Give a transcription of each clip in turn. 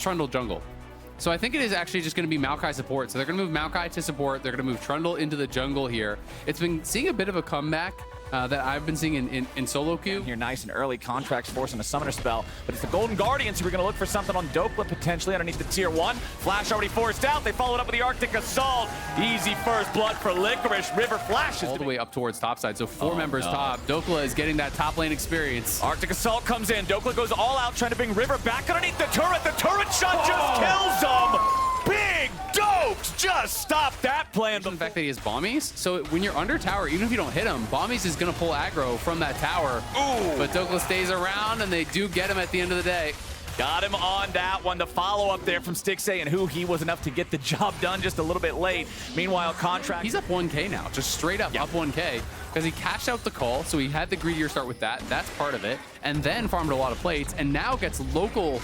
Trundle jungle. So I think it is actually just going to be Maokai support. So they're going to move Maokai to support. They're going to move Trundle into the jungle here. It's been seeing a bit of a comeback that I've been seeing in solo queue. Here nice and early, Contracts forcing a summoner spell, but it's the Golden Guardians who are going to look for something on Dokla potentially underneath the tier 1. Flash already forced out. They followed up with the Arctic Assault. Easy first blood for Licorice. River flashes all the way up towards topside. So 4 members top. Dokla is getting that top lane experience. Arctic Assault comes in. Dokla goes all out trying to bring River back underneath the turret. The turret shot just kills him. Big Dokes just stop that plan. The fact that he has Bombies, so when you're under tower, even if you don't hit him, Bombies is going to pull aggro from that tower. Ooh. But Dokla stays around, and they do get him at the end of the day. Got him on that one. The follow-up there from Stixay, and who he was enough to get the job done just a little bit late. Meanwhile, Contract... He's up 1K now, just straight up, up 1K, because he cashed out the call, so he had the greedier start with that. That's part of it. And then farmed a lot of plates, and now gets local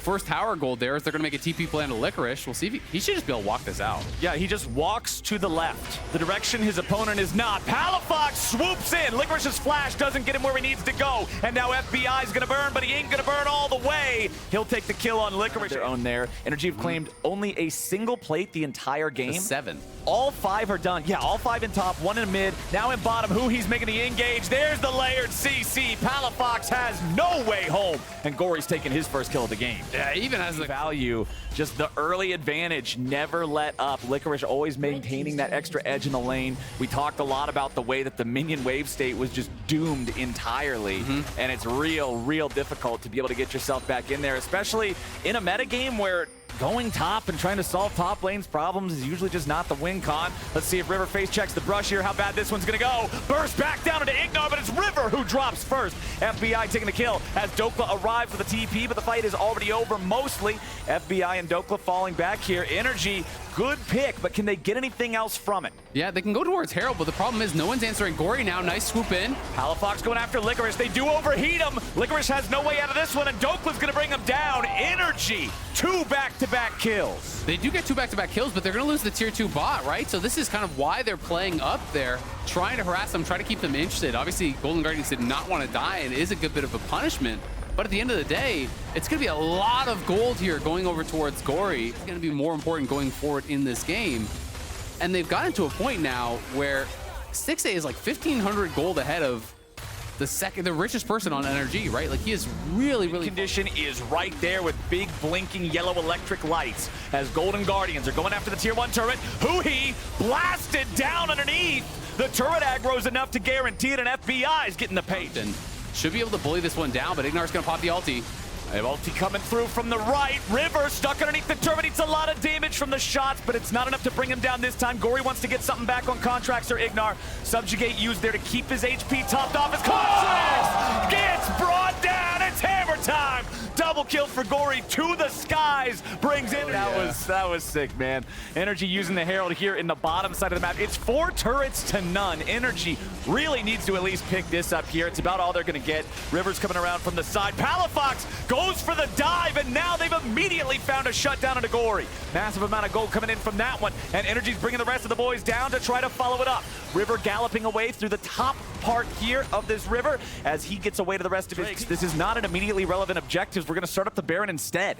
first tower gold there as they're going to make a TP play into Licorice. We'll see if he should just be able to walk this out. Yeah, he just walks to the left, the direction his opponent is not. Palafox swoops in. Licorice's flash doesn't get him where he needs to go. And now FBI is going to burn, but he ain't going to burn all the way. He'll take the kill on Licorice. Their own there. NRG have claimed only a single plate the entire game. 7. All 5 are done. Yeah, all 5 in top, 1 in mid, now in bottom. Who he's making the engage. There's the layered CC. Palafox has no way home. And Gory's taking his first kill of the game. Yeah, he even has the value. Just the early advantage, never let up. Licorice always maintaining that extra edge in the lane. We talked a lot about the way that the minion wave state was just doomed entirely. And it's real difficult to be able to get yourself back in there, especially in a meta game where going top and trying to solve top lane's problems is usually just not the win con. Let's see if River face checks the brush here, how bad this one's gonna go. Burst back down into Ignar, but it's River who drops first. FBI taking the kill as Dokla arrives with the TP, but the fight is already over mostly. FBI and Dokla falling back here. NRG, good pick, but can they get anything else from it? Yeah, they can go towards Herald, but the problem is no one's answering Gory now. Nice swoop in. Palafox going after Licorice. They do overheat him. Licorice has no way out of this one, and Dokla's gonna bring him down. NRG, 2 back-to-back kills. They do get 2 back-to-back kills, but they're gonna lose the tier 2 bot, right? So this is kind of why they're playing up there, trying to harass them, try to keep them interested. Obviously, Golden Guardians did not want to die, and it is a good bit of a punishment. But at the end of the day, it's going to be a lot of gold here going over towards Gory. It's going to be more important going forward in this game. And they've gotten to a point now where Stixay is like 1,500 gold ahead of the richest person on NRG, right? Like, he is really condition is right there with big blinking yellow electric lights as Golden Guardians are going after the tier 1 turret. He blasted down underneath. The turret aggro's enough to guarantee it, and FBI is getting the paint. And should be able to bully this one down, but Ignar's gonna pop the ulti. Ulti coming through from the right. River stuck underneath the turret. It's a lot of damage from the shots, but it's not enough to bring him down this time. Gory wants to get something back on Contracts or Ignar. Subjugate used there to keep his HP topped off. His Contracts gets brought down. It's hammer time. Double kill for Gory to the skies. Brings in. That was sick, man. NRG using the Herald here in the bottom side of the map. It's 4 turrets to none. NRG really needs to at least pick this up here. It's about all they're going to get. River's coming around from the side. Palafox goes for the dive, and now they've immediately found a shutdown into Gory. Massive amount of gold coming in from that one, and NRG's bringing the rest of the boys down to try to follow it up. River galloping away through the top part here of this river as he gets away to the rest of his. This is not an immediately relevant objective. We're going to start up the Baron instead.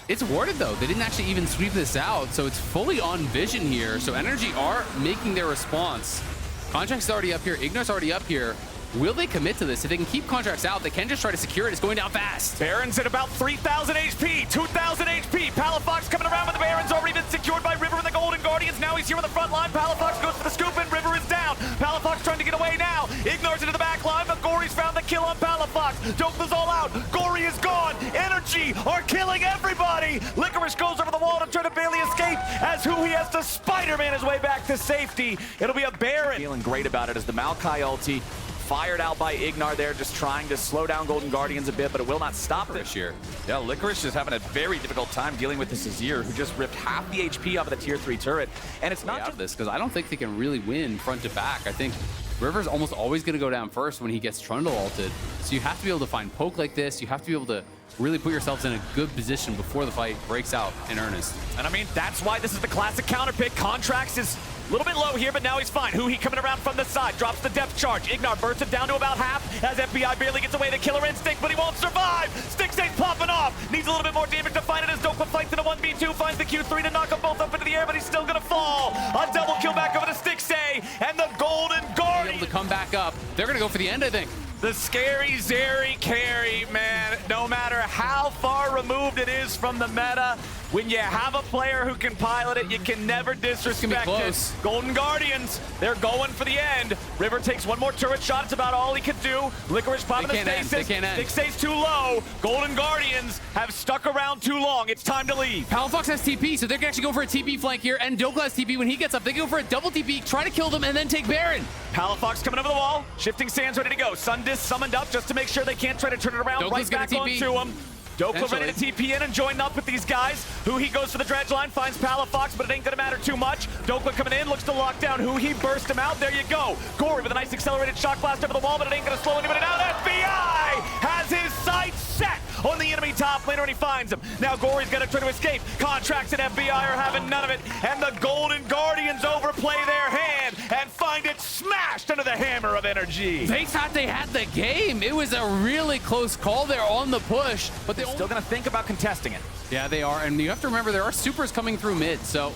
It's warded though. They didn't actually even sweep this out, so it's fully on vision here. So NRG are making their response. Contract's already up here. Ignar's already up here. Will they commit to this? If they can keep Contracts out, they can just try to secure it. It's going down fast. Baron's at about 3,000 HP, 2,000 HP. Palafox coming around with the Baron's already been secured by River and the Golden Guardians. Now he's here on the front line. Palafox goes for the scoop, and River is down. Palafox trying to get away now. Ignores into the back line, but Gory's found the kill on Palafox. Dokla's all out. Gory is gone. NRG are killing everybody. Licorice goes over the wall to try to barely escape as he has to Spider-Man his way back to safety. It'll be a Baron. Feeling great about it as the Maokai ulti fired out by Ignar there, just trying to slow down Golden Guardians a bit, but it will not stop this year. Yeah, Licorice is having a very difficult time dealing with this Azir, who just ripped half the HP off of the tier 3 turret. And it's not just this, because I don't think they can really win front to back. I think River's almost always going to go down first when he gets Trundle ulted. So you have to be able to find poke like this. You have to be able to really put yourselves in a good position before the fight breaks out in earnest. And I mean, that's why this is the classic counter pick. Contracts is a little bit low here, but now he's fine. He coming around from the side, drops the depth charge. Ignar bursts it down to about half as FBI barely gets away the killer instinct, but he won't survive. Sticksade's popping off. Needs a little bit more damage to find it as Dokla fights in a 1v2, finds the Q3 to knock them both up into the air, but he's still gonna fall. A double kill back over to Sticksade, and the Golden Guardian Able to come back up. They're going to go for the end, I think. the scary Zeri carry, man. No matter how far removed it is from the meta, when you have a player who can pilot it, you can never disrespect it. Golden Guardians, they're going for the end. River takes one more turret shot. It's about all he could do. Licorice popping the stasis. Stick stays too low. Golden Guardians have stuck around too long. It's time to leave. Palafox has TP, so they can actually go for a TP flank here. And Dokla has TP when he gets up. They can go for a double TP, try to kill them, and then take Baron. Palafox coming over the wall. Shifting sands ready to go. Sundis summoned up just to make sure they can't try to turn it around. Dokla's right back onto him. Dokla ready to TP in and join up with these guys. He goes for the dredge line, finds Palafox, but it ain't gonna matter too much. Dokla coming in, looks to lock down he burst him out. There you go. Gory with a nice accelerated shock blast over the wall, but it ain't gonna slow anybody down. FBI has his sights set on the enemy top laner, and he finds him. Now Gory's gonna try to escape. Contracts and FBI are having none of it, and the Golden Guardians overplay their hand and find it smashed under the hammer of NRG. They thought they had the game. It was a really close call there on the push, but they still gonna think about contesting it. Yeah, they are, and you have to remember there are supers coming through mid, so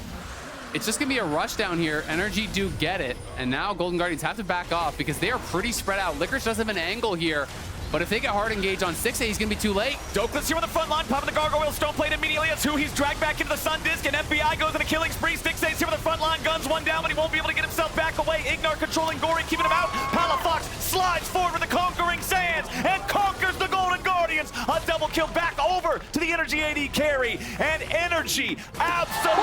it's just gonna be a rush down here. NRG do get it, and now Golden Guardians have to back off because they are pretty spread out. Licorice does have an angle here, but if they get hard engaged on 6A, he's gonna be too late. Dokla's here on the front line, popping the gargoyle stone plate immediately as he's dragged back into the sun disc, and FBI goes on a killing spree. Sticksade's here on the front line, guns one down, but he won't be able to get himself back away. Ignar controlling Gory, keeping him out. Palafox slides forward with the conquering sands and conquers the Golden Guardians. A double kill back over to the NRG AD carry, and NRG absolutely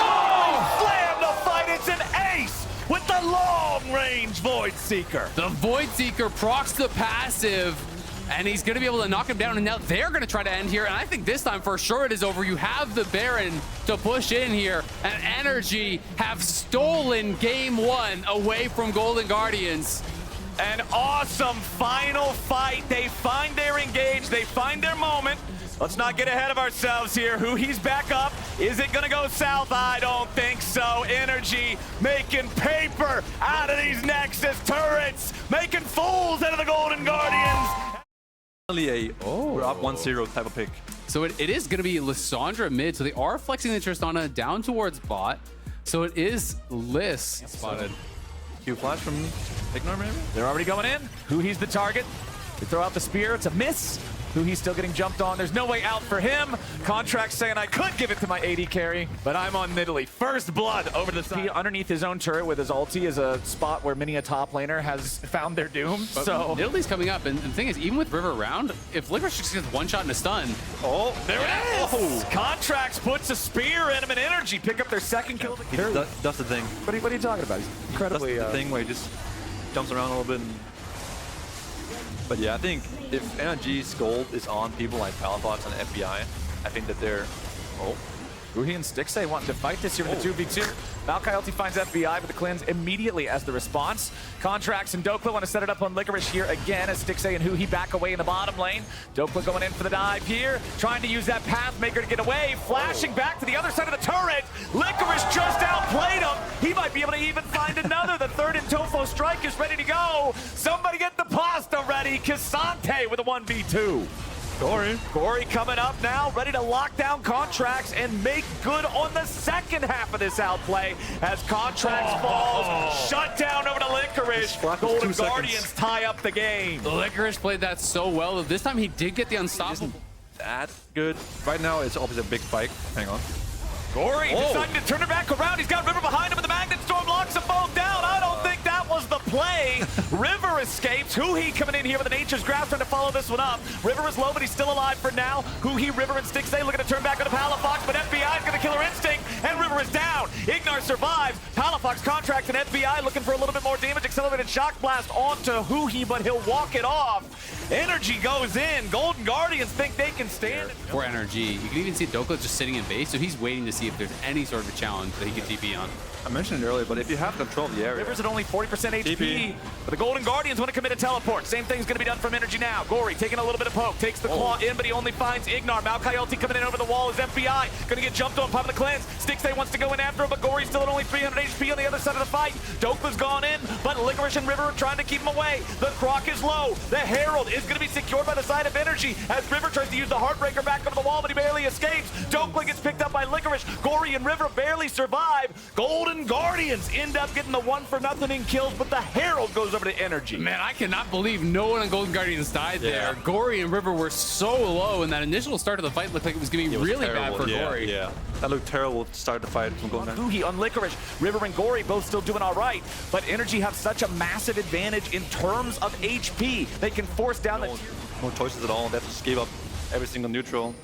slammed the fight. It's an ace with the long-range Void Seeker. The Void Seeker procs the passive, and he's going to be able to knock him down, and now they're going to try to end here, and I think this time for sure it is over. You have the Baron to push in here, and NRG have stolen game one away from Golden Guardians. An awesome final fight. They find their engage, they find their moment. Let's not get ahead of ourselves here. He's back up. Is it gonna go south? I don't think so. NRG making paper out of these Nexus turrets, making fools out of the Golden Guardians. We're up 1-0 type of pick. So it is going to be Lissandra mid. So they are flexing the Tristana down towards bot. So it is Liss spotted. Q flash from Ignar maybe? They're already going in. He's the target. They throw out the spear. It's a miss. He's still getting jumped on. There's no way out for him. Contract saying I could give it to my AD carry, but I'm on Nidalee. First blood over the side. Underneath his own turret with his ulti is a spot where many a top laner has found their doom. But so Nidalee's coming up, and the thing is, even with River around, if Licorice just gets one shot and a stun. Oh, there it is! Contracts puts a spear in him, and NRG pick up their second kill. That's the thing. What are you talking about? He's incredibly... That's the thing where he just jumps around a little bit. But yeah, I think if NRG's gold is on people like Palafox and FBI, I think that they're... Ruhi and Sticksay wanting to fight this here with the 2v2. Maokai ulti finds FBI with the cleanse immediately as the response. Contracts and Dokla want to set it up on Licorice here again as Sticksay and Huhi back away in the bottom lane. Dokla going in for the dive here, trying to use that Pathmaker to get away, flashing back to the other side of the turret. Licorice just outplayed him. He might be able to even find another. The third in Tofo strike is ready to go. Somebody get the pasta ready. Kasante with a 1v2. Gory coming up now, ready to lock down Contracts and make good on the second half of this outplay as Contracts falls. Shut down over to Licorice. Golden Guardians tie up the game. Licorice played that so well. This time he did get the unstoppable. That good. Right now it's always a big spike. Hang on. Gory deciding to turn it back around. He's got River behind him, and the Magnet Storm locks them both down. I don't think that was the play. River escapes. Huhi coming in here with a Nature's Grasp trying to follow this one up. River is low, but he's still alive for now. Huhi, River, and Sticksay looking to turn back onto Palafox, but FBI is going to kill her instinct, and River is down. Ignar survives. Palafox Contracts and FBI looking for a little bit more damage. Accelerated Shock Blast onto Huhi, but he'll walk it off. NRG goes in. Golden Guardians think they can stand. For NRG, you can even see Dokla just sitting in base, so he's waiting to see if there's any sort of a challenge that he can TP on. I mentioned it earlier, but if you have control of the area... River's at only 40% HP, TP. but the Golden Guardians want to commit a teleport. Same thing's going to be done from NRG now. Gory taking a little bit of poke, takes the claw in, but he only finds Ignar. Maokai ulti coming in over the wall is FBI. Going to get jumped on, popping the cleanse. Stixay wants to go in after him, but Gory's still at only 300 HP on the other side of the fight. Dokla's gone in, but Licorice and River are trying to keep him away. The Croc is low. The Herald is going to be secured by the side of NRG as River tries to use the Heartbreaker back over the wall, but he barely escapes. Dokla gets picked up by Licorice. Gory and River barely survive. Golden Guardians end up getting the 1-for-nothing in kills, but the Herald goes over to NRG. Man, I cannot believe no one on Golden Guardians died there. Gory and River were so low, and that initial start of the fight looked like it was going to be really bad for Gory. Yeah, that looked terrible to start the fight from Golden Guardians. On Licorice, River and Gory both still doing all right, but NRG have such a massive advantage in terms of HP. They can force down No choices at all. They just gave up every single neutral.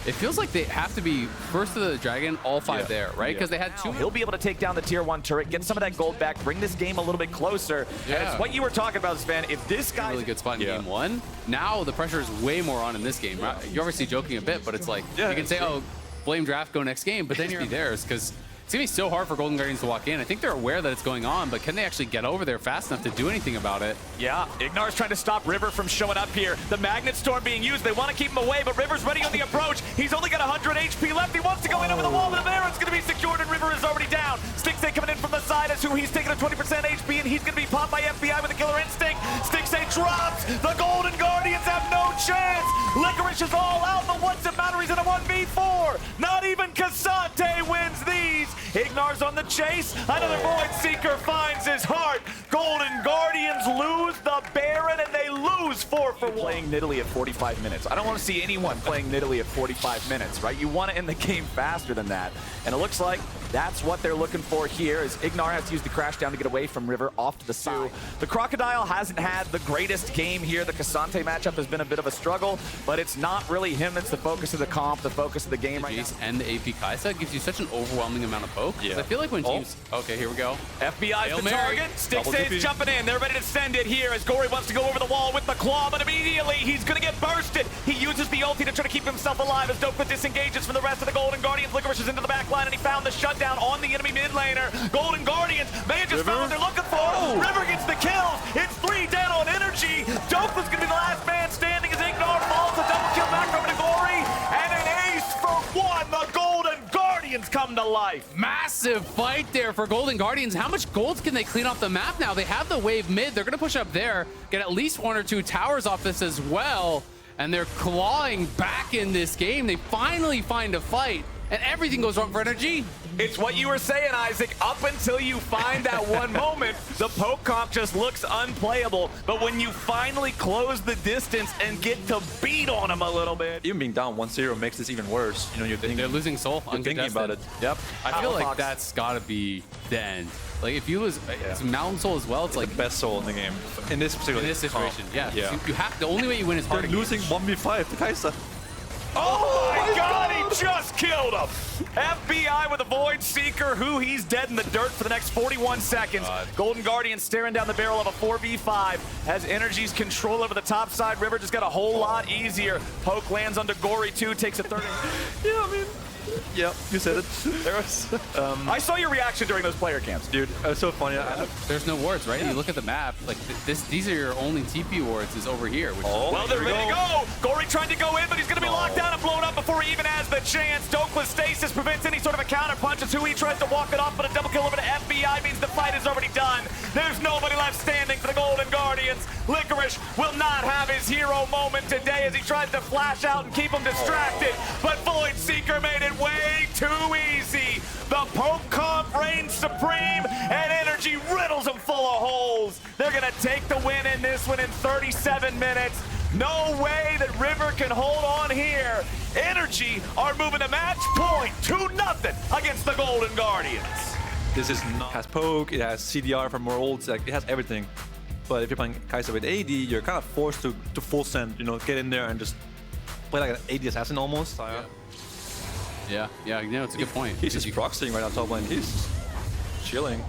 It feels like they have to be first to the Dragon, all 5 there, right? Because they had 2. He'll be able to take down the tier 1 turret, get some of that gold back, bring this game a little bit closer. And it's what you were talking about, Sven. If this guy's really good spot in game 1, now the pressure is way more on in this game. Right? You're obviously joking a bit, but it's like you can say, oh, blame draft, go next game, but then you're theirs because it's going to be so hard for Golden Guardians to walk in. I think they're aware that it's going on, but can they actually get over there fast enough to do anything about it? Yeah, Ignar's trying to stop River from showing up here. The Magnet Storm being used. They want to keep him away, but River's ready on the approach. He's only got 100 HP left. He wants to go in over the wall, but Baron's going to be secured, and River is already down. Stixay coming in from the side as who he's taking a 20% HP, and he's going to be popped by FBI with a killer instinct. Stixay drops. The Golden Guardians have no chance. Licorice is all out, but what's it matter? He's in a 1v4. Not even Cassante wins these. Ignar's on the chase. Another Void Seeker finds his heart. Golden Guardians lose the Baron, and they lose 4-for-1. Playing Nidalee at 45 minutes. I don't want to see anyone playing Nidalee at 45 minutes, right? You want to end the game faster than that. And it looks like that's what they're looking for here, as Ignar has to use the crash down to get away from River off to the side. The Crocodile hasn't had the greatest game here. The Cassante matchup has been a bit of a struggle, but it's not really him that's the focus of the comp, the focus of the game right now. And the AP Kaisa gives you such an overwhelming amount of poke. I feel like when teams... Okay, here we go. FBI's the target. Stixay's jumping in. They're ready to send it here as Gory wants to go over the wall with the claw, but immediately he's going to get bursted. He uses the ulti to try to keep himself alive as Dokla disengages from the rest of the Golden Guardians. Licorice is into the back line, and he found the shutdown on the enemy mid laner. Golden Guardians may have just found what they're looking for. River gets the kills. It's 3 down on NRG. Dokla's going to be the last man standing as Ignar falls. A double kill back over to Gory, and an ace for 1. The Golden Guardians come to life. Massive fight there for Golden Guardians. How much gold can they clean off the map now? They have the wave mid. They're going to push up there, get at least 1 or 2 towers off this as well. And they're clawing back in this game. They finally find a fight, and everything goes wrong for NRG. It's what you were saying, Isaac. Up until you find that one moment, the poke comp just looks unplayable. But when you finally close the distance and get to beat on them a little bit. Even being down 1-0 makes this even worse. You know, you're thinking, they're losing soul. You're thinking about it. Yep. I feel like that's got to be the end. Like if you lose it's Mountain Soul as well, it's like the best soul in the game in this particular situation. Yeah. You have the only way you win is hard. They're losing 1v5 to Kaisa. Oh my God, he just killed him. FBI with a Void Seeker, who he's dead in the dirt for the next 41 seconds. Golden Guardian staring down the barrel of a 4v5 as NRG's control over the top side. River just got a whole lot easier. Poke lands onto Gory too, takes a third. Yeah, I mean, yeah, you said it. There was. I saw your reaction during those player camps. Dude, it was so funny. There's no wards, right? You look at the map, like these are your only TP wards is over here. Which well, they're ready to go. Gory trying to go in, but he's going to be locked down and blown up before he even has the chance. Dokla's stasis prevents any sort of a counter punch. It's who he tries to walk it off, but a double kill over to FBI means the fight is already done. There's nobody left standing for the Golden Guardians. Licorice will not have his hero moment today as he tries to flash out and keep him distracted, but Void Seeker made it way too easy. The poke comp reigns supreme, and NRG riddles him full of holes. They're going to take the win in this one in 37 minutes. No way that River can hold on here. NRG are moving to match point 2-0 against the Golden Guardians. This is not. It has poke, it has CDR for more ults, like, it has everything. But if you're playing Kaisa with AD, you're kind of forced to full send, you know, get in there and just play like an AD assassin almost. Yeah, you know, it's a good point. He's just proxying right on top lane. He's chilling.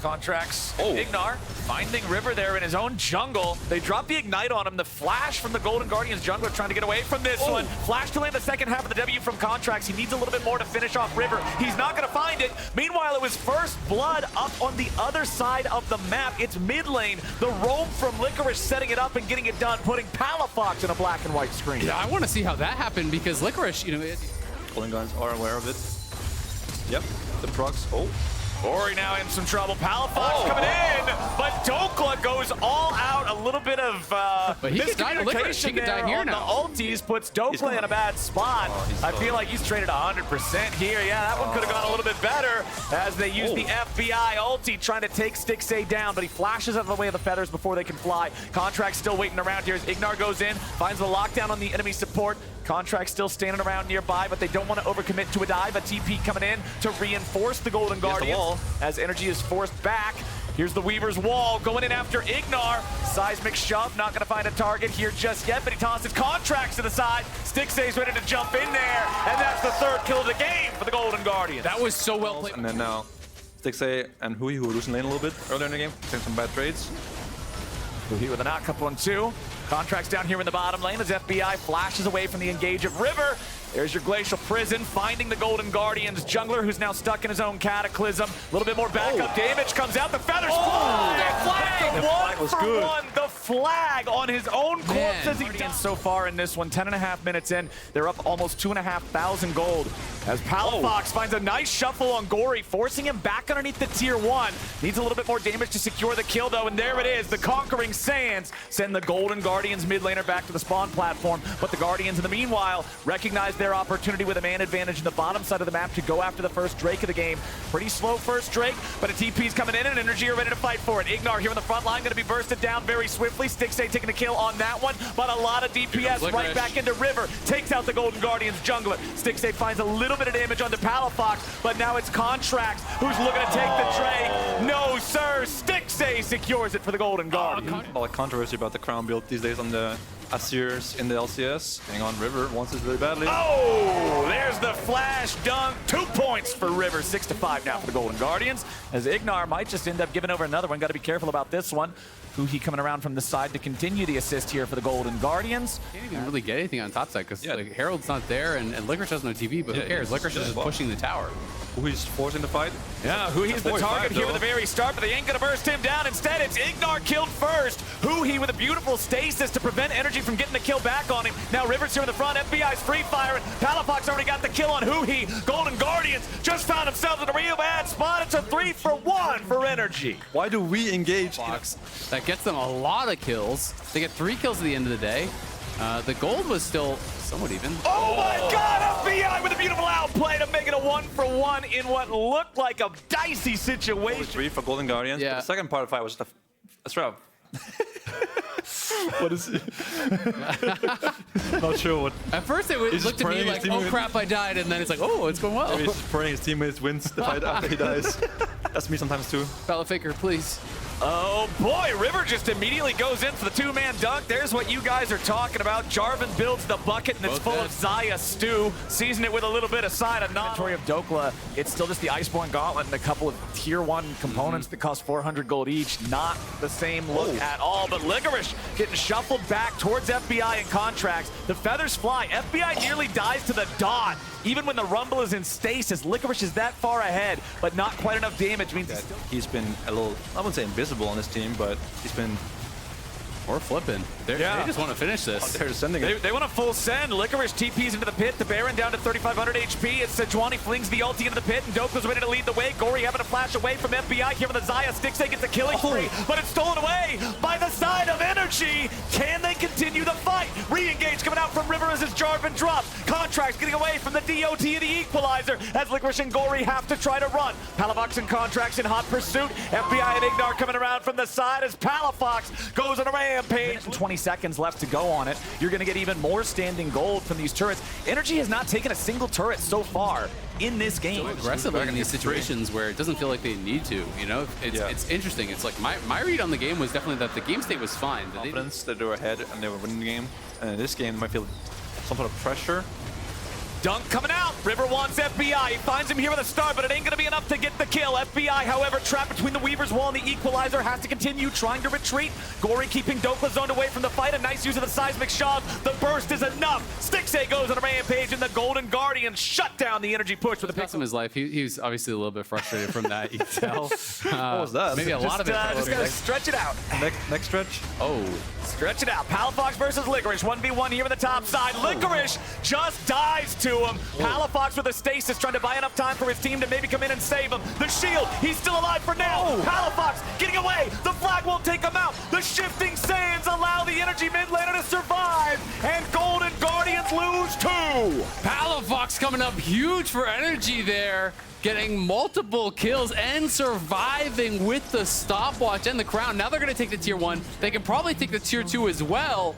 Contracts Ignar finding River there in his own jungle. They drop the Ignite on him. The flash from the Golden Guardians jungler trying to get away from this one. Flash to land the second half of the W from Contracts. He needs a little bit more to finish off River. He's not going to find it. Meanwhile, it was first blood up on the other side of the map. It's mid lane. The roam from Licorice setting it up and getting it done, putting Palafox in a black and white screen. Yeah, I want to see how that happened because Licorice, you know, Golden Guns are aware of it. Yep, the procs. Ori now in some trouble. Palafox coming in, but Dokla goes all out. A little bit of but he could die to Licorice. He could die here on now. The ulties puts Dokla in a bad spot. I feel like he's traded 100% here. Yeah, that one could have gone a little bit better as they use the FBI ulti trying to take Stixay down, but he flashes out of the way of the feathers before they can fly. Contract still waiting around here as Ignar goes in, finds the lockdown on the enemy support. Contract still standing around nearby, but they don't want to overcommit to a dive. A TP coming in to reinforce the Golden Guardians as Energy is forced back. Here's the Weaver's wall going in after Ignar. Seismic shove, not going to find a target here just yet, but he tosses Contracts to the side. Stixay's ready to jump in there, and that's the third kill of the game for the Golden Guardians. That was so well played. And then now, Stixay and Hui, who were losing lane a little bit earlier in the game, taking some bad trades. Hui with a knock up on 2. Contracts down here in the bottom lane as FBI flashes away from the engage of River. There's your Glacial Prison, finding the Golden Guardians jungler, who's now stuck in his own Cataclysm. A little bit more backup damage comes out. The feathers fly! The flag was good. The flag on his own corpse as he does. So far in this one, 10.5 minutes in, they're up almost 2,500 gold. As Palafox finds a nice shuffle on Gory, forcing him back underneath the tier 1. Needs a little bit more damage to secure the kill, though, and there it is. The Conquering Sands send the Golden Guardians mid laner back to the spawn platform, but the Guardians, in the meanwhile, recognize their opportunity with a man advantage in the bottom side of the map to go after the first Drake of the game. Pretty slow first Drake, but a TP's coming in and NRG are ready to fight for it. Ignar here in the front line, going to be bursted down very swiftly. Stixay taking a kill on that one, but a lot of DPS right back into River. Takes out the Golden Guardians jungler. Stixay finds a little bit of damage onto Palafox, but now it's Contracts who's looking to take the Drake. No, sir. Stixay secures it for the Golden Guardians. A lot of controversy about the crown build these days on the Asirs in the LCS. Hang on, River wants this really badly. Oh, there's the flash dunk. 2 points for River. 6-5 now for the Golden Guardians, as Ignar might just end up giving over another one. Got to be careful about this one. Huhi coming around from the side to continue the assist here for the Golden Guardians. Can't even really get anything on top side because like, Herald's not there and Licorice has no TV, but who cares? Licorice is just pushing the tower. Hui's forcing the fight. Yeah, Hui's the target here at the very start, but they ain't gonna burst him down. Instead, it's Ignar killed first. Hui with a beautiful stasis to prevent Energy from getting the kill back on him. Now River's here in the front. FBI's free firing. Palafox already got the kill on Hui. Golden Guardians just found themselves in a real bad spot. It's a 3-for-1 for Energy. Why do we engage? That gets them a lot of kills. They get 3 kills at the end of the day. The gold was still somewhat even. Oh my God! FBI with a beautiful outplay to make it a 1-for-1 in what looked like a dicey situation. 3 for Golden Guardians. Yeah. But the second part of the fight was just a strap. What is it? Not sure what. At first it looked to me like, oh crap, I died, and then it's like, oh, it's going well. Maybe he's just praying his teammates wins the fight after he dies. That's me sometimes too. Bella Faker, please. Oh boy, River just immediately goes in for the 2-man dunk. There's what you guys are talking about. Jarvan builds the bucket and it's full of Xayah stew. Season it with a little bit of side of inventory of Dokla. It's still just the Iceborne Gauntlet and a couple of tier 1 components that cost 400 gold each. Not the same look at all, but Licorice getting shuffled back towards FBI and Contracts. The feathers fly. FBI nearly dies to the dot. Even when the Rumble is in stasis, Licorice is that far ahead, but not quite enough damage. Means he's been a little, I wouldn't say invisible on this team, but he's been... Or flipping. They just want to finish this. They're sending it. They want a full send. Licorice TPs into the pit. The Baron down to 3,500 HP. It's Sejuani flings the ulti into the pit, and Doko's ready to lead the way. Gory having to flash away from FBI here with the Xayah. Stixay gets a killing spree, but it's stolen away by the side of Energy. Can they continue the fight? Re-engage coming out from River as his Jarvan drops. Contracts getting away from the DOT and the Equalizer as Licorice and Gory have to try to run. Palafox and Contracts in hot pursuit. FBI and Ignar coming around from the side as Palafox goes on a rampage. 20 seconds left to go on it. You're going to get even more standing gold from these turrets. Energy has not taken a single turret so far in this game. So aggressively in these situations where it doesn't feel like they need to, you know? It's interesting. It's like my read on the game was definitely that the game state was fine. Confidence that they were ahead and they were winning the game. And in this game, they might feel some sort of pressure Dunk coming out. River wants FBI. He finds him here with a star, but it ain't going to be enough to get the kill. FBI, however, trapped between the Weaver's wall and the Equalizer, has to continue trying to retreat. Gory keeping Dokla zoned away from the fight. A nice use of the seismic shove. The burst is enough. Stixxay goes on a rampage, and the Golden Guardians shut down the energy push with a pick. In his life, he was obviously a little bit frustrated from that. You can tell. What was that? Maybe a lot of it. Just gotta stretch it out. Next stretch. Oh. Stretch it out. Palafox versus Licorice. 1v1 here on the top side. Licorice just dies to him. Palafox with a stasis, trying to buy enough time for his team to maybe come in and save him. The shield, he's still alive for now. Palafox getting away. The flag won't take him out. The shifting sands allow the energy mid laner to survive. And Golden Guardians lose 2. Palafox coming up huge for energy there. Getting multiple kills and surviving with the stopwatch and the crown. Now they're going to take the tier 1. They can probably take the tier 2 as well.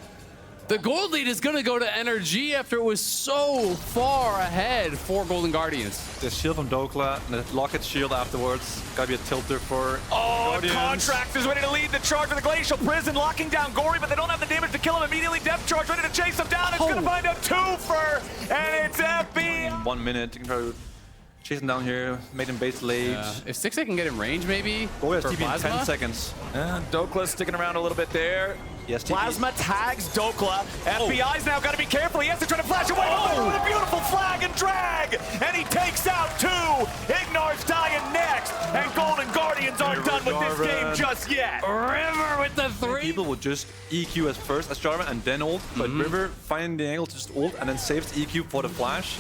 The gold lead is going to go to NRG after it was so far ahead for Golden Guardians. The shield from Dokla and the Locket shield afterwards. Gotta be a tilter for Guardians. Contracts is ready to lead the charge with the Glacial Prison, locking down Gory, but they don't have the damage to kill him immediately. Depth charge ready to chase him down. It's going to find a twofer, and it's FB. In 1 minute, you can try to chase him down here, make him base late. If Stixxay can get in range, maybe. Gory has for TP in Plasma? 10 seconds. Dokla's sticking around a little bit there. Yes, TP. Plasma tags Dokla. FBI's now got to be careful. He has to try to flash away with a beautiful flag and drag. And he takes out 2. Ignar's dying next. And Golden Guardians aren't done with this game just yet. River with the 3. People would just EQ as first as Jarvan and then ult. But River finding the angle to just ult and then saves EQ for the flash.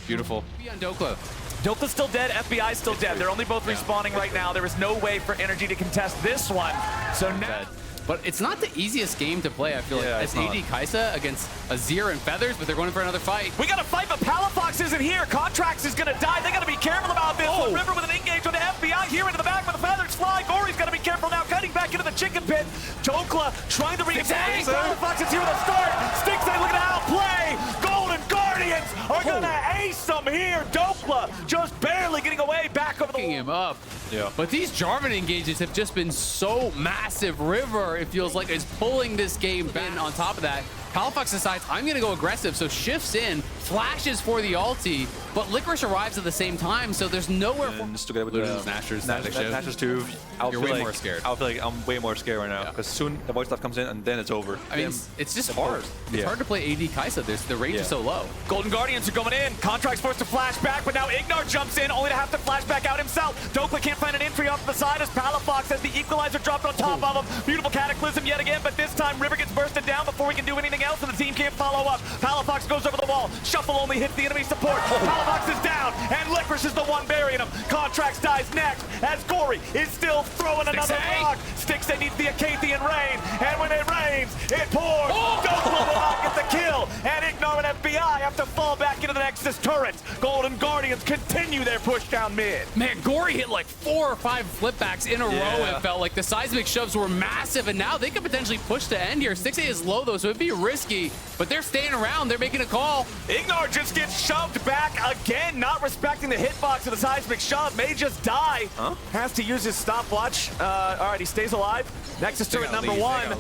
Beautiful. Be on Dokla. Dokla's still dead, FBI's still dead. They're only both respawning right now. There is no way for Energy to contest this one. So now... But it's not the easiest game to play, I feel like, as AD Kai'Sa against Azir and Feathers, but they're going for another fight. We got to fight, but Palafox isn't here. Contracts is going to die. They got to be careful about this. River with an engage on the FBI here into the back with the Feathers fly. Gory's got to be careful now, cutting back into the chicken pit. Dokla trying to reach Palafox is here with a start. Stixxay looking to outplay. Golden Guardians are going to ace them here. Dokla just barely getting away back over the Him up. Yeah. But these Jarvan engages have just been so massive. River, it feels like, is pulling this game back. On top of that, Palafox decides, I'm going to go aggressive, so shifts in, flashes for the ulti, but Licorice arrives at the same time, so there's nowhere for... Just together with Loses Nashor's too. You're way more scared. I feel like I'm way more scared right now because soon the voice stuff comes in and then it's over. I mean, it's just hard. It's hard to play AD Kai'Sa. The range is so low. Golden Guardians are going in. Contract's forced to flash back, but now Ignar jumps in, only to have to flash back out himself. Dokla can't find an entry off the side as Palafox has the equalizer dropped on top of him. Beautiful Cataclysm yet again, but this time River gets bursted down before he can do anything else, and the team can't follow up. Palafox goes over the wall. Shuffle only hits the enemy support. Palafox is down, and Licorice is the one burying him. Contracts dies next, as Gory is still throwing another rock. Stixxay needs the Acathian rain, and when it rains, it pours. Dokla will not get the kill, and Ignar and FBI have to fall back into the Nexus turrets. Golden Guardians continue their push down mid. Man, Gory hit like 4 or 5 flipbacks in a row, it felt like. The seismic shoves were massive, and now they could potentially push to end here. Stixxay is low, though, so it'd be risky, but they're staying around. They're making a call. Ignar just gets shoved back again, not respecting the hitbox of the seismic shove. May just die. Has to use his stopwatch. All right, he stays alive. Nexus turret number 1.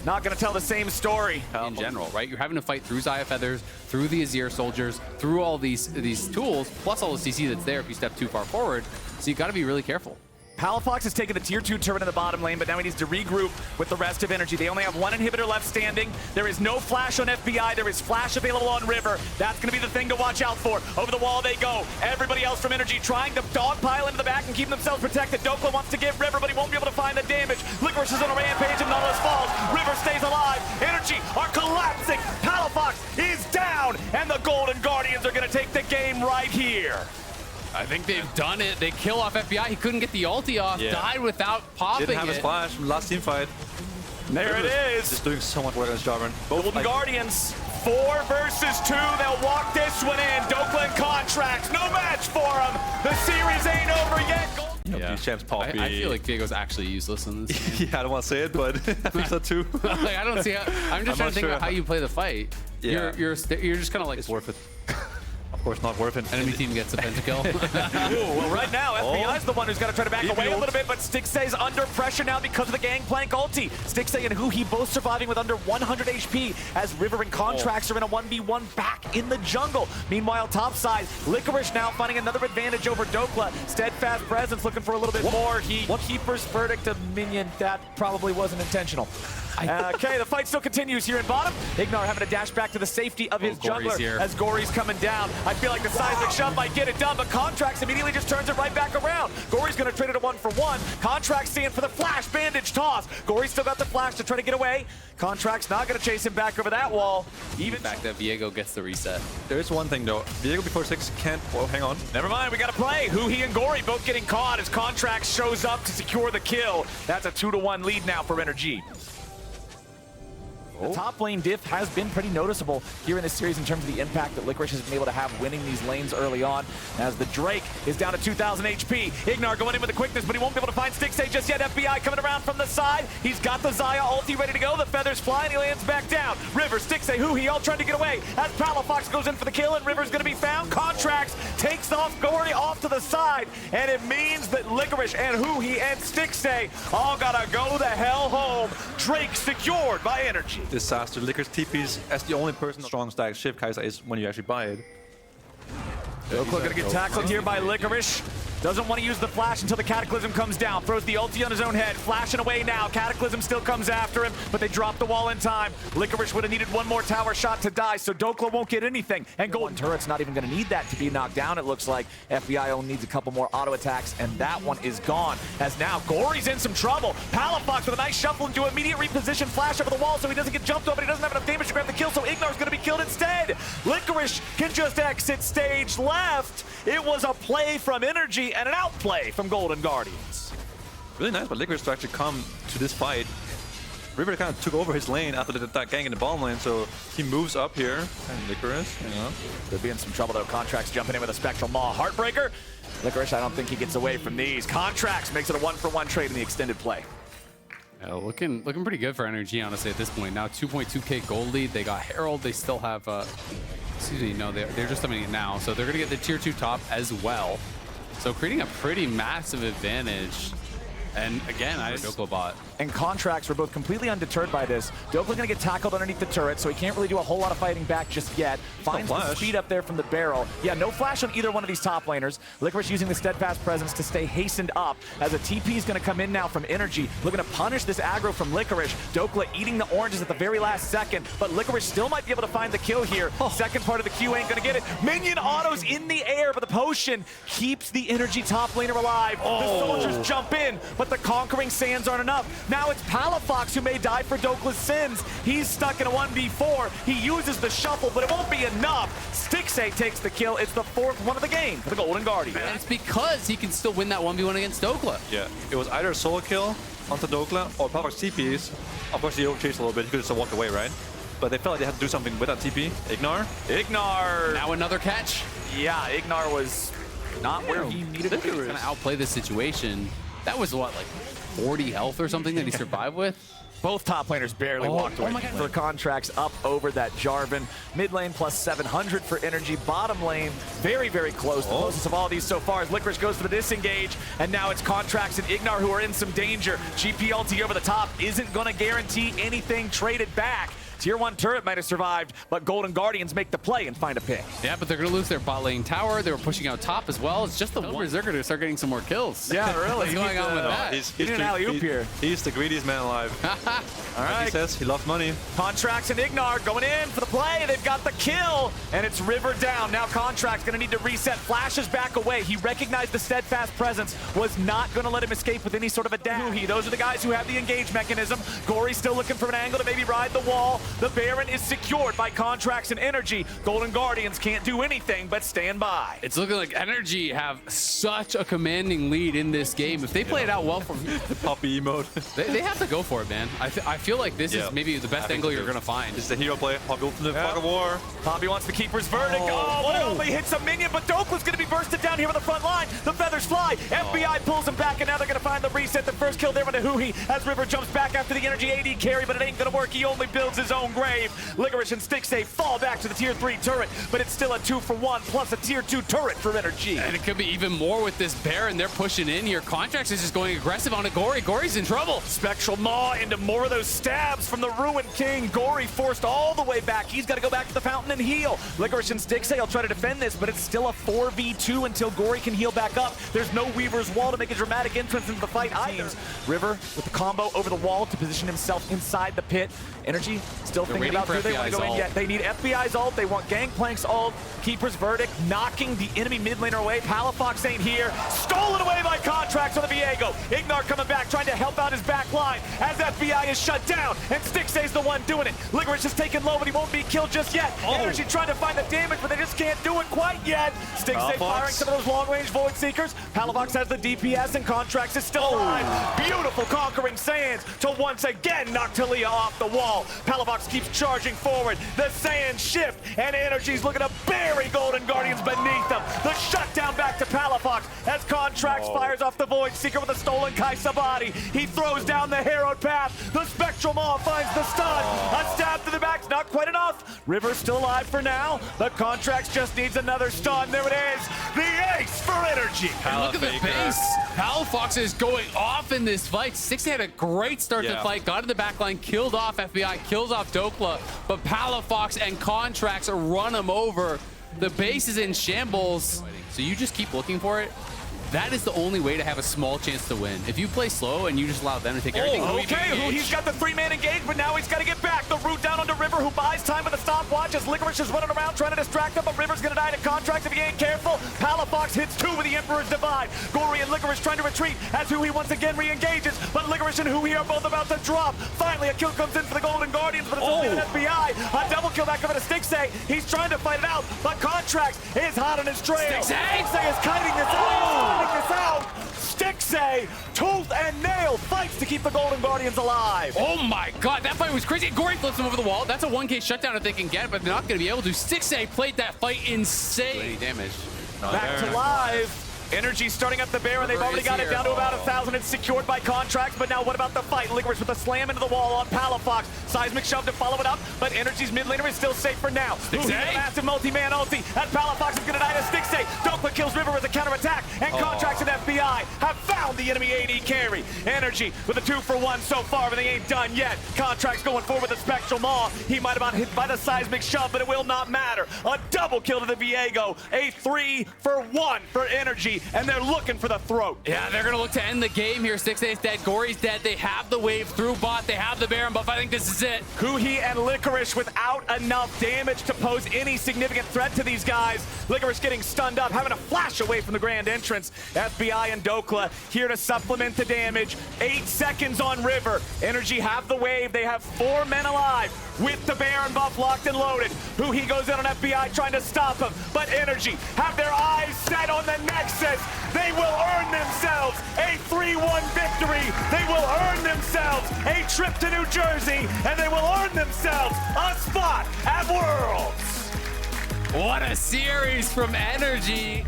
Not going to tell the same story. In general, right? You're having to fight through Xayah Feathers, through the Azir soldiers, through all these tools, plus all the CC that's there if you step too far forward. So you got to be really careful. Palafox has taken the tier 2 turret in the bottom lane, but now he needs to regroup with the rest of Energy. They only have 1 inhibitor left standing. There is no flash on FBI. There is flash available on River. That's going to be the thing to watch out for. Over the wall they go. Everybody else from Energy trying to dogpile into the back and keep themselves protected. Dokla wants to give River, but he won't be able to find the damage. Licorice is on a rampage and Nautilus falls. River stays alive. Energy are collapsing. Palafox is down, and the Golden Guardians are going to take the game right here. I think they've done it. They kill off FBI. He couldn't get the ulti off. Died without popping Didn't have his flash from last team fight. There it is. Just doing so much work against Jarvan. Golden Guardians, 4 versus 2. They'll walk this one in. Dokla and Contracts, no match for them. The series ain't over yet. These champs Poppy. I feel like Diego's actually useless in this game. I don't want to say it, but I think so too. Like, I don't see how. I'm just trying to think about how you play the fight. Yeah. You're just kind of like. It's worth it. of course, not worth it. Enemy team gets a pentakill. Ooh, well, right now, FBI's the one who's got to try to back away a little bit, but Stixay's under pressure now because of the Gangplank ulti. Stixay and Huhi both surviving with under 100 HP as River and Contracts are in a 1v1 back in the jungle. Meanwhile, topside, Licorice now finding another advantage over Dokla. Steadfast Presence looking for a little bit more. Keeper's verdict of Minion, that probably wasn't intentional. Okay, the fight still continues here in bottom. Ignar having to dash back to the safety of his jungler as Gory's coming down. I feel like the seismic shove might get it done, but Contracts immediately just turns it right back around. Gory's going to trade it a 1-for-1. Contracts seeing for the flash bandage toss. Gory's still got the flash to try to get away. Contracts not going to chase him back over that wall. Even the fact that Viego gets the reset. There is one thing though. Viego before 6 can't. Well, hang on. Never mind, we got to play. Huhi and Gory both getting caught as Contracts shows up to secure the kill. That's a 2-1 lead now for NRG. The top lane diff has been pretty noticeable here in this series in terms of the impact that Licorice has been able to have winning these lanes early on. As the Drake is down to 2,000 HP. Ignar going in with the quickness, but he won't be able to find Stixay just yet. FBI coming around from the side. He's got the Xayah ulti ready to go. The feathers fly and he lands back down. River, Stixay, Huhi all trying to get away. As Palafox goes in for the kill and River's going to be found. Contracts takes off Gory off to the side. And it means that Licorice and Huhi and Stixay all gotta go the hell home. Drake secured by NRG. Disaster. Licorice TPs as the only person strong stack shift Kai'Sa is when you actually buy it. Dokla gonna get tackled here by Licorice. Doesn't want to use the flash until the Cataclysm comes down. Throws the ulti on his own head. Flashing away now. Cataclysm still comes after him, but they drop the wall in time. Licorice would have needed one more tower shot to die, so Dokla won't get anything. And Golden Turret's not even going to need that to be knocked down, it looks like. FBI only needs a couple more auto attacks, and that one is gone. As now Gory's in some trouble. Palafox with a nice shuffle into immediate reposition. Flash over the wall so he doesn't get jumped over, but he doesn't have enough damage to grab the kill, so Ignar's going to be killed instead. Licorice can just exit stage left. It was a play from NRG and an outplay from Golden Guardians. Really nice, but Licorice to actually come to this fight. River kind of took over his lane after that gang in the bottom lane, so he moves up here. And Licorice, you know. Could be in some trouble though. Contracts jumping in with a Spectral Maw. Heartbreaker. Licorice, I don't think he gets away from these. Contracts makes it a 1-for-1 trade in the extended play. Looking pretty good for NRG, honestly, at this point. Now 2.2k gold lead. They got Herald. They still have, excuse me, no, they're just coming in now. So they're going to get the tier 2 top as well. So creating a pretty massive advantage. And again, Dokla bot. And Contracts were both completely undeterred by this. Dokla's gonna get tackled underneath the turret, so he can't really do a whole lot of fighting back just yet. Finds the speed up there from the barrel. Yeah, no flash on either one of these top laners. Licorice using the Steadfast Presence to stay hastened up, as a TP is gonna come in now from NRG, looking to punish this aggro from Licorice. Dokla eating the oranges at the very last second, but Licorice still might be able to find the kill here. Second part of the Q ain't gonna get it. Minion autos in the air, but the potion keeps the NRG top laner alive. The soldiers jump in, but the Conquering Sands aren't enough. Now it's Palafox who may die for Dokla's sins. He's stuck in a 1v4. He uses the shuffle, but it won't be enough. Stixay takes the kill. It's the 4th one of the game for the Golden Guardian. And it's because he can still win that 1v1 against Dokla. Yeah, it was either a solo kill onto Dokla or Palafox TPs. Of course, he overchased a little bit. He could just walk away, right? But they felt like they had to do something with that TP. Ignar. Now another catch. Yeah, Ignar was not where he needed to be. He's going to outplay this situation. That was what, like 40 health or something that he survived with? Both top laners barely walked away. For Contracts up over that Jarvan. Mid lane plus 700 for NRG. Bottom lane very, very close. The closest of all of these so far as Licorice goes for the disengage. And now it's Contracts and Ignar who are in some danger. GP ulti over the top isn't going to guarantee anything traded back. Tier 1 turret might have survived, but Golden Guardians make the play and find a pick. Yeah, but they're going to lose their bot lane tower. They were pushing out top as well. It's just the one Berserker to start getting some more kills. Yeah, really. What's going on with that? He's an alley-oop here. He's the greediest man alive. All right. He says he loves money. Contracts and Ignar going in for the play. They've got the kill, and it's River down. Now Contracts going to need to reset. Flashes back away. He recognized the Steadfast Presence. Was not going to let him escape with any sort of a dash. Those are the guys who have the engage mechanism. Gory's still looking for an angle to maybe ride the wall. The Baron is secured by Contracts and NRG. Golden Guardians can't do anything but stand by. It's looking like NRG have such a commanding lead in this game. If they play it out well from the puppy emote, they have to go for it, man. I feel like this is maybe the best angle you're going to find. This is the hero play. Poppy ultimate fog of war. Poppy wants the Keeper's verdict. But it only hits a minion, but Dokla's going to be bursted down here on the front line. The feathers fly. FBI pulls him back, and now they're going to find find the reset. The first kill there by the Huhi as River jumps back after the NRG AD carry, but it ain't gonna work. He only builds his own grave. Licorice and Stixay fall back to the tier 3 turret, but it's still a 2-for-1 plus a tier 2 turret for NRG. And it could be even more with this Baron. They're pushing in here. Contracts is just going aggressive on a Gory. Gory's in trouble. Spectral Maw into more of those stabs from the Ruined King. Gory forced all the way back. He's got to go back to the fountain and heal. Licorice and Stixay will try to defend this, but it's still a 4v2 until Gory can heal back up. There's no Weaver's Wall to make a dramatic entrance into the fight either. River with the combo over the wall to position himself inside the pit. NRG still thinking about who they want to go in yet. They need FBI's ult. They want Gangplank's ult. Keeper's Verdict knocking the enemy mid laner away. Palafox ain't here. Stolen away by Contracts on the Viego. Ignar coming back, trying to help out his back line as FBI is shut down, and Stixay's the one doing it. Licorice is taken low, but he won't be killed just yet. NRG trying to find the damage, but they just can't do it quite yet. Stixay firing some of those long-range Void Seekers. Palafox has the DPS, and Contracts is still alive. Beautiful conquering Sands to once again knock Talia off the wall. Palafox keeps charging forward. The Sands shift, and NRG's looking to bury Golden Guardians beneath them. The shutdown back to Palafox as Contracts fires off the Void Seeker with a stolen Kaisa body. He throws down the Harrowed Path. The Spectral Maw finds the stun. A stab to the back's not quite enough. River's still alive for now. The Contracts just needs another stun. There it is. The ace for NRG. Look at the base. Palafox is going off in this fight. Stixay had a great start to the fight. Got to the back line, killed off FBI, kills off Dokla. But Palafox and Contracts run him over. The base is in shambles. So you just keep looking for it. That is the only way to have a small chance to win. If you play slow and you just allow them to take everything. Okay, he's got the 3-man engage, but now he's got to get back. The route down onto River, who buys time with a stopwatch as Licorice is running around trying to distract him, but River's going to die to Contracts if he ain't careful. Palafox hits 2 with the Emperor's Divide. Gory and Licorice trying to retreat as Huhi once again re-engages, but Licorice and Huhi are both about to drop. Finally, a kill comes in for the Golden Guardians, but it's only an FBI. A double kill back over to Stixay. He's trying to fight it out, but Contracts is hot on his trail. Stixay is kiting this out. Stixay, tooth and nail, fights to keep the Golden Guardians alive. Oh my god, that fight was crazy. Gory flips him over the wall. That's a 1K shutdown if they can get it, but they're not going to be able to. Stixay played that fight insane. Damage. Back to live. NRG starting up the Baron. They've already got it down to about 1,000. It's secured by Contracts, but now what about the fight? Licorice with a slam into the wall on Palafox. Seismic shove to follow it up, but NRG's mid laner is still safe for now. Stixay, massive multi-man ulti, and Palafox is going to die to Stixay. Dokla kills River as a counterattack, and Contracts and FBI have found the enemy AD carry. NRG with a 2-for-1 so far, but they ain't done yet. Contracts going forward with the Spectral Maw. He might have been hit by the Seismic shove, but it will not matter. A double kill to the Viego. A 3-for-1 for NRG. And they're looking for the throat. Yeah, they're going to look to end the game here. Stixay's dead, Gory's dead. They have the wave through bot. They have the Baron buff. I think this is it. Huhi and Licorice without enough damage to pose any significant threat to these guys. Licorice getting stunned up, having to flash away from the grand entrance. FBI and Dokla here to supplement the damage. 8 seconds on River. NRG have the wave. They have 4 men alive with the Baron buff locked and loaded. Huhi goes in on FBI trying to stop him, but NRG have their eyes set on the Nexus. They will earn themselves a 3-1 victory. They will earn themselves a trip to New Jersey, and they will earn themselves a spot at Worlds. What a series from NRG.